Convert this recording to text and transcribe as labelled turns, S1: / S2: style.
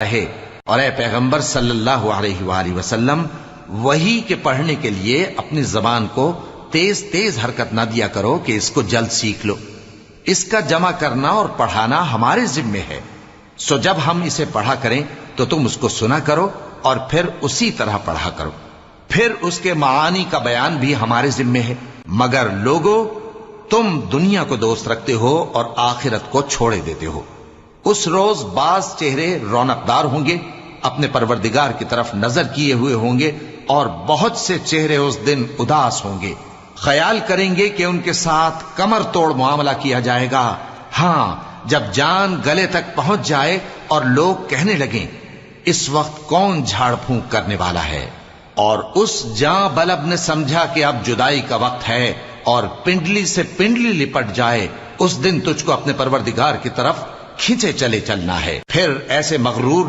S1: رہے، اور اے پیغمبر صلی اللہ علیہ وآلہ وسلم، وحی کے پڑھنے کے لیے اپنی زبان کو تیز تیز حرکت نہ دیا کرو کہ اس کو جلد سیکھ لو۔ اس کا جمع کرنا اور پڑھانا ہمارے ذمے ہے، سو جب ہم اسے پڑھا کریں تو تم اس کو سنا کرو اور پھر اسی طرح پڑھا کرو، پھر اس کے معانی کا بیان بھی ہمارے ذمے ہے۔ مگر لوگو، تم دنیا کو دوست رکھتے ہو اور آخرت کو چھوڑے دیتے ہو۔ اس روز بعض چہرے رونقدار ہوں گے، اپنے پروردگار کی طرف نظر کیے ہوئے ہوں گے، اور بہت سے چہرے اس دن اداس ہوں گے، خیال کریں گے کہ ان کے ساتھ کمر توڑ معاملہ کیا جائے گا۔ ہاں، جب جان گلے تک پہنچ جائے اور لوگ کہنے لگیں اس وقت کون جھاڑ پھونک کرنے والا ہے، اور اس جاں بلب نے سمجھا کہ اب جدائی کا وقت ہے اور پنڈلی سے پنڈلی لپٹ جائے، اس دن تجھ کو اپنے پروردگار کی طرف کھینچے چلے چلنا ہے۔ پھر ایسے مغرور